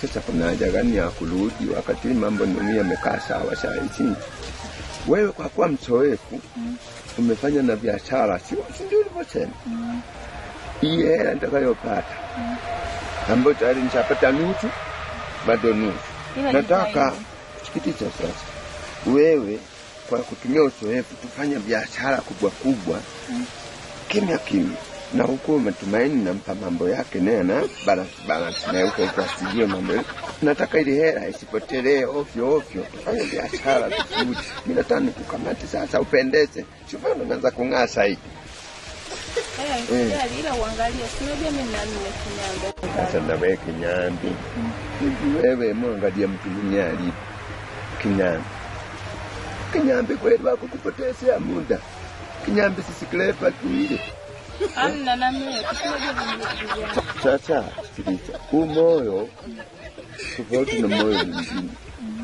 Sasa kuna haja gani ya kurudi wakati mambo ndio yamekaa sawa saa hizi? Wewe kwa kuwa mzoefu umefanya na biashara, si ndio ulivyosema? Hii hela nitakayopata ambayo tayari nishapata nusu, bado nusu. Nataka sikitisha sasa. Wewe kwa kutumia uzoefu tufanye biashara kubwa kubwa kimya kimya, na huko matumaini nampa mambo yake na balance na huko kwa studio mambo. Nataka ile hela isipotelee ovyo tufanye biashara vizuri. Mimi nataka nikukamate sasa upendeze, sio unaanza kung'aa zaidi. Ila uangalie, sio mimi nani Kinyambi. Sasa na wewe Kinyambi. Wewe muangalia mtu mnyali Kinyambi. Kinyambi kweli wako kupotezea muda. Kinyambi sisi klepa tu ile. Amna na mimi sasa sikiliza. Moyo tofauti na moyo mwingine.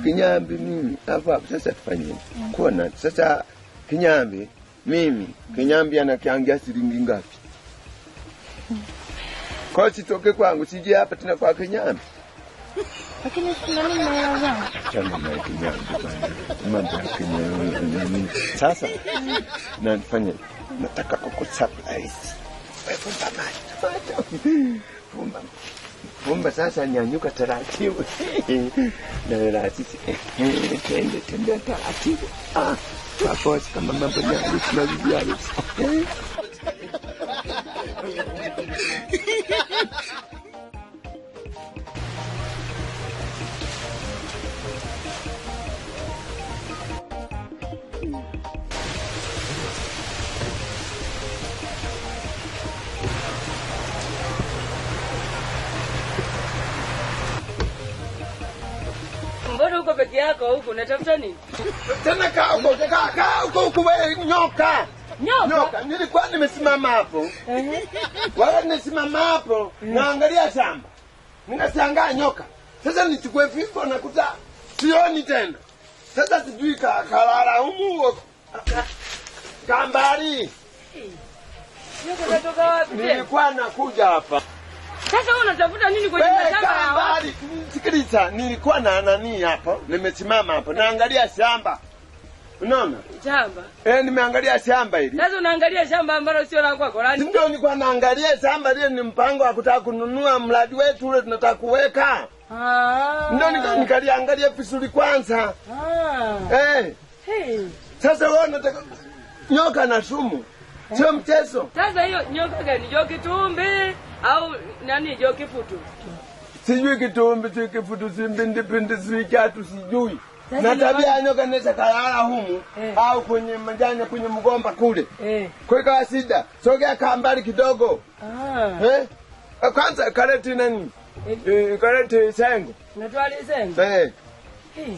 Kinyambi mimi hapa sasa tufanye. Kuona sasa Kinyambi mimi Kinyambi anakiangia shilingi ngapi? Kwa sitoke kwangu sije hapa tena kwa Kinyambi. Lakini sina nini na zangu. Chana na Kinyambi bwana. Mambo ya Kinyambi. Sasa nafanya nataka kukusurprise. Wewe Fumba sasa nyanyuka taratibu. Na rasisi. Tende taratibu. Hapo kama mambo ya harusi na bibi harusi. Mbona uko peke yako huko unatafuta nini? Tena kaa huko wewe nyoka. Nyoka, nilikuwa nimesimama hapo. Wakati nimesimama hapo, naangalia shamba. Ninashangaa nyoka. Sasa nichukue fimbo nakuta sioni tena. Sasa sijui kalala humu kambari. Nyoka katoka wapi? Nilikuwa nakuja hapa. Sasa wewe unatafuta nini kwenye shamba? Kambari, sikiliza, nilikuwa na nani hapo, nimesimama hapo, naangalia shamba. Unaona? Shamba. Nimeangalia shamba hili. Sasa unaangalia shamba ambalo sio la kwako. Ndio nilikuwa naangalia shamba lile, ni mpango wa kutaka kununua mradi wetu ule tunataka kuweka. Ndio nikaliangalia vizuri kwanza. Sasa wewe unataka nyoka na sumu. Sio mchezo. Sasa hiyo nyoka gani? Joki tumbe au nani joki futu? Sijui kitumbi kifutu simbindi sikatu sijui. Na tabia nyoka inaweza kalala humu au kwenye majani kwenye mgomba kule. Kwa hiyo shida. Sogea kambali kidogo. Kwanza kaleti nani? Kaleti sengo. Natwali sengo.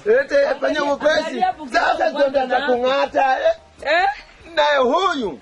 Lete fanya mwepesi. Sasa ndio ndio kungata. Naye huyu